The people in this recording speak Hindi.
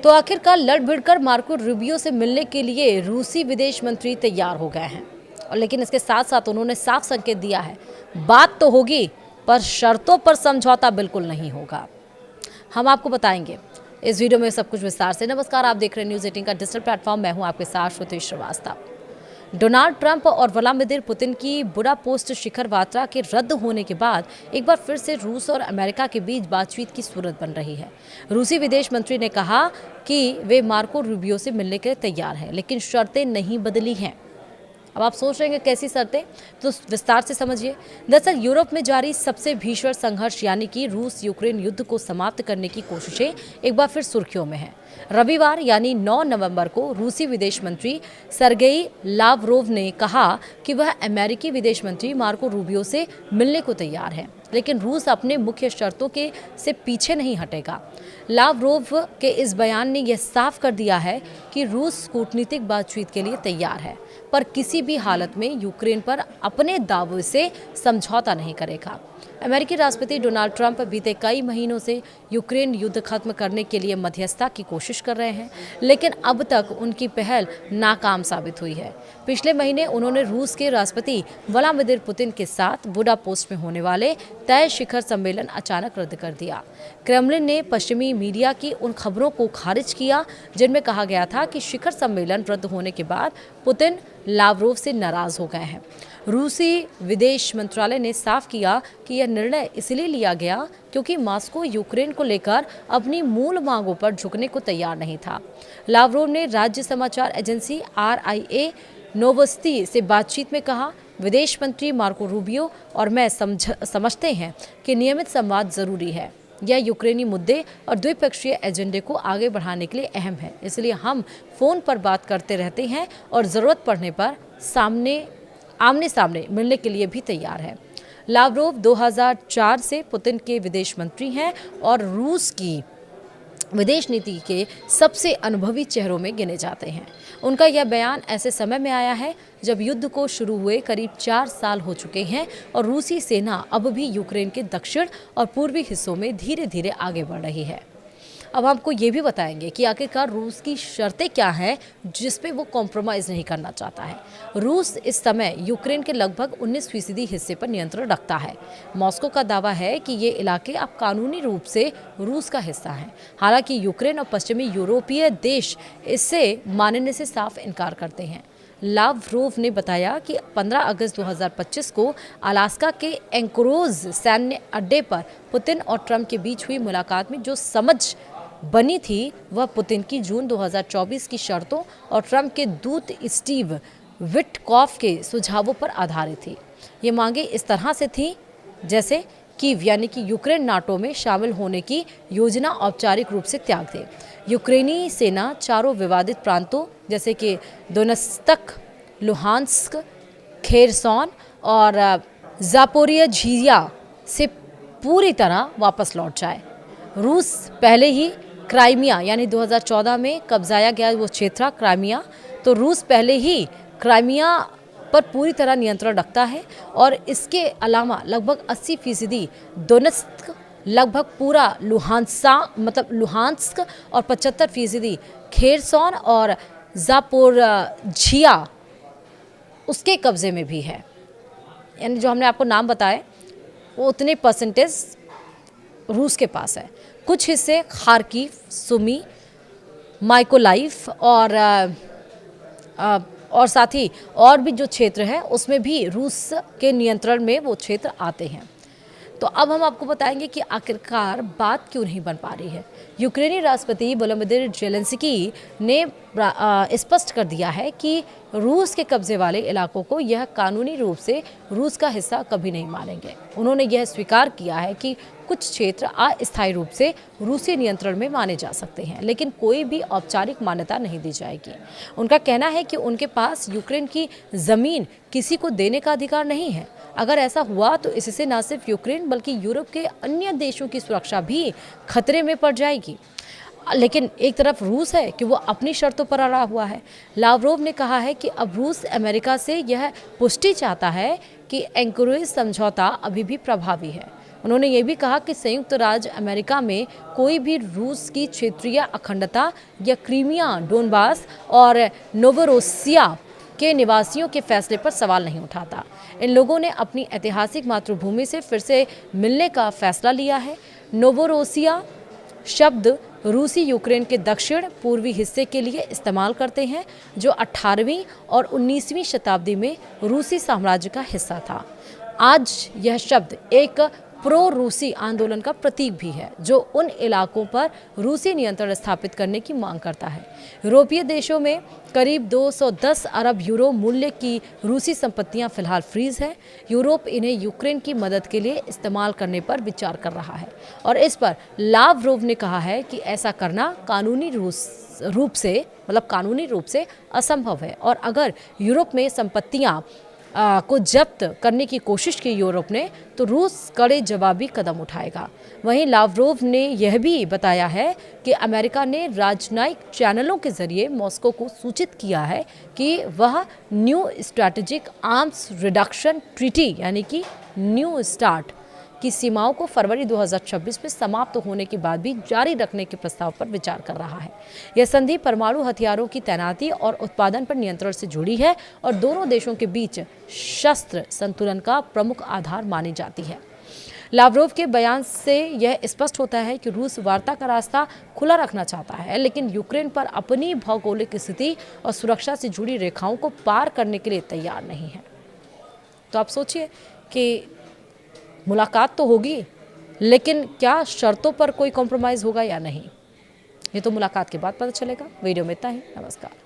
तो आखिरकार लड़ भिड़कर मार्को रूबियो से मिलने के लिए रूसी विदेश मंत्री तैयार हो गए हैं। और लेकिन इसके साथ साथ उन्होंने साफ संकेत दिया है, बात तो होगी पर शर्तों पर समझौता बिल्कुल नहीं होगा। हम आपको बताएंगे इस वीडियो में सब कुछ विस्तार से। नमस्कार, आप देख रहे हैं न्यूज़ 18 का डिजिटल प्लेटफॉर्म। मैं हूं आपके साथ श्रुति श्रीवास्तव। डोनाल्ड ट्रंप और व्लादिमीर पुतिन की बुडापेस्ट शिखर वार्ता के रद्द होने के बाद एक बार फिर से रूस और अमेरिका के बीच बातचीत की सूरत बन रही है। रूसी विदेश मंत्री ने कहा कि वे मार्को रूबियो से मिलने के लिए तैयार हैं, लेकिन शर्तें नहीं बदली हैं। अब आप सोच रहे हैं कैसी शर्तें, तो विस्तार से समझिए। दरअसल यूरोप में जारी सबसे भीषण संघर्ष यानी कि रूस यूक्रेन युद्ध को समाप्त करने की कोशिशें एक बार फिर सुर्खियों में हैं। रविवार यानी 9 नवंबर को रूसी विदेश मंत्री सर्गेई लावरोव ने कहा कि वह अमेरिकी विदेश मंत्री मार्को रूबियो से मिलने को तैयार है, लेकिन रूस अपने मुख्य शर्तों से पीछे नहीं हटेगा। लावरोव के इस बयान ने यह साफ कर दिया है कि रूस कूटनीतिक बातचीत के लिए तैयार है, पर किसी भी हालत में यूक्रेन पर अपने दावों से समझौता नहीं करेगा। अमेरिकी राष्ट्रपति डोनाल्ड ट्रंप बीते कई महीनों से यूक्रेन युद्ध खत्म करने के लिए मध्यस्थता की कोशिश कर रहे हैं, लेकिन अब तक उनकी पहल नाकाम साबित हुई है। पिछले महीने उन्होंने रूस के राष्ट्रपति व्लादिमीर पुतिन के साथ बुडापेस्ट में होने वाले तय शिखर सम्मेलन अचानक रद्द कर दिया। क्रेमलिन ने पश्चिमी मीडिया की उन खबरों को खारिज किया जिनमें कहा गया था कि शिखर सम्मेलन रद्द होने के बाद पुतिन लावरोव से नाराज हो गए हैं। रूसी विदेश मंत्रालय ने साफ किया कि यह निर्णय इसलिए लिया गया क्योंकि मॉस्को यूक्रेन को लेकर अपनी मूल मांगों पर झुकने को तैयार नहीं था। लावरोव ने राज्य समाचार एजेंसी RIA नोवोस्ती से बातचीत में कहा, विदेश मंत्री मार्को रूबियो और मैं समझते हैं कि नियमित संवाद जरूरी है। यह यूक्रेनी मुद्दे और द्विपक्षीय एजेंडे को आगे बढ़ाने के लिए अहम है, इसलिए हम फोन पर बात करते रहते हैं और जरूरत पड़ने पर आमने सामने मिलने के लिए भी तैयार है। लावरोव 2004 से पुतिन के विदेश मंत्री हैं और रूस की विदेश नीति के सबसे अनुभवी चेहरों में गिने जाते हैं। उनका यह बयान ऐसे समय में आया है जब युद्ध को शुरू हुए करीब 4 साल हो चुके हैं और रूसी सेना अब भी यूक्रेन के दक्षिण और पूर्वी हिस्सों में धीरे धीरे आगे बढ़ रही है। अब आपको ये भी बताएंगे कि आखिरकार रूस की शर्तें क्या हैं जिस पे वो कॉम्प्रोमाइज़ नहीं करना चाहता है। रूस इस समय यूक्रेन के लगभग 19% हिस्से पर नियंत्रण रखता है। मॉस्को का दावा है कि ये इलाके अब कानूनी रूप से रूस का हिस्सा हैं। हालांकि यूक्रेन और पश्चिमी यूरोपीय देश इससे मानने से साफ इनकार करते हैं। लावरोव ने बताया कि 15 अगस्त 2025 को अलास्का के एंकोरोज सैन्य अड्डे पर पुतिन और ट्रंप के बीच हुई मुलाकात में जो समझ बनी थी वह पुतिन की जून 2024 की शर्तों और ट्रंप के दूत स्टीव विटकॉफ के सुझावों पर आधारित थी। ये मांगे इस तरह से थी जैसे कीव यानी कि यूक्रेन नाटो में शामिल होने की योजना औपचारिक रूप से त्याग दे। यूक्रेनी सेना चारों विवादित प्रांतों जैसे कि दोनेत्स्क, लुहांस्क, खेरसॉन और ज़ापोरियझिया से पूरी तरह वापस लौट जाए। रूस पहले ही क्राइमिया यानी 2014 में कब्जाया गया वो क्षेत्र क्राइमिया, तो रूस पहले ही क्राइमिया पर पूरी तरह नियंत्रण रखता है और इसके अलावा लगभग 80% दोनेत्स्क, लगभग पूरा लुहांस्क और 75% खेरसॉन और ज़ापोरिझिया उसके कब्जे में भी है। यानी जो हमने आपको नाम बताए वो उतने परसेंटेज रूस के पास है। कुछ हिस्से खार्किव, सुमी, माइकोलाइव और साथ ही और भी जो क्षेत्र है उसमें भी रूस के नियंत्रण में वो क्षेत्र आते हैं। तो अब हम आपको बताएंगे कि आखिरकार बात क्यों नहीं बन पा रही है। यूक्रेनी राष्ट्रपति वोलोदिमीर ज़ेलेंस्की ने स्पष्ट कर दिया है कि रूस के कब्जे वाले इलाकों को यह कानूनी रूप से रूस का हिस्सा कभी नहीं मानेंगे। उन्होंने यह स्वीकार किया है कि कुछ क्षेत्र अस्थायी रूप से रूसी नियंत्रण में माने जा सकते हैं, लेकिन कोई भी औपचारिक मान्यता नहीं दी जाएगी। उनका कहना है कि उनके पास यूक्रेन की ज़मीन किसी को देने का अधिकार नहीं है। अगर ऐसा हुआ तो इससे न सिर्फ यूक्रेन बल्कि यूरोप के अन्य देशों की सुरक्षा भी खतरे में पड़ जाएगी। लेकिन एक तरफ रूस है कि वो अपनी शर्तों पर अड़ा हुआ है। लावरोव ने कहा है कि अब रूस अमेरिका से यह पुष्टि चाहता है कि एंकोरेज समझौता अभी भी प्रभावी है। उन्होंने ये भी कहा कि संयुक्त राज्य अमेरिका में कोई भी रूस की क्षेत्रीय अखंडता या क्रीमिया, डोनबास और नोवोरोसिया के निवासियों के फैसले पर सवाल नहीं उठाता। इन लोगों ने अपनी ऐतिहासिक मातृभूमि से फिर से मिलने का फैसला लिया है। नोवोरोसिया शब्द रूसी यूक्रेन के दक्षिण पूर्वी हिस्से के लिए इस्तेमाल करते हैं, जो 18वीं और 19वीं शताब्दी में रूसी साम्राज्य का हिस्सा था। आज यह शब्द एक प्रो रूसी आंदोलन का प्रतीक भी है, जो उन इलाकों पर रूसी नियंत्रण स्थापित करने की मांग करता है। यूरोपीय देशों में करीब 210 अरब यूरो मूल्य की रूसी संपत्तियां फिलहाल फ्रीज है। यूरोप इन्हें यूक्रेन की मदद के लिए इस्तेमाल करने पर विचार कर रहा है और इस पर लावरोव ने कहा है कि ऐसा करना कानूनी रूप से असंभव है और अगर यूरोप में संपत्तियां को जब्त करने की कोशिश की यूरोप ने, तो रूस कड़े जवाबी कदम उठाएगा। वहीं लावरोव ने यह भी बताया है कि अमेरिका ने राजनयिक चैनलों के जरिए मॉस्को को सूचित किया है कि वह new strategic arms reduction treaty यानी कि न्यू स्टार्ट की सीमाओं को फरवरी 2026 में समाप्त होने के बाद भी जारी रखने के प्रस्ताव पर विचार कर रहा है। यह संधि परमाणु हथियारों की तैनाती और उत्पादन पर नियंत्रण से जुड़ी है और दोनों देशों के बीच शस्त्र संतुलन का प्रमुख आधार मानी जाती है। लावरोव के बयान से यह स्पष्ट होता है कि रूस वार्ता का रास्ता खुला रखना चाहता है, लेकिन यूक्रेन पर अपनी भौगोलिक स्थिति और सुरक्षा से जुड़ी रेखाओं को पार करने के लिए तैयार नहीं है। तो आप सोचिए कि मुलाकात तो होगी, लेकिन क्या शर्तों पर कोई कॉम्प्रोमाइज़ होगा या नहीं, ये तो मुलाकात के बाद पता चलेगा। वीडियो में इतना ही। नमस्कार।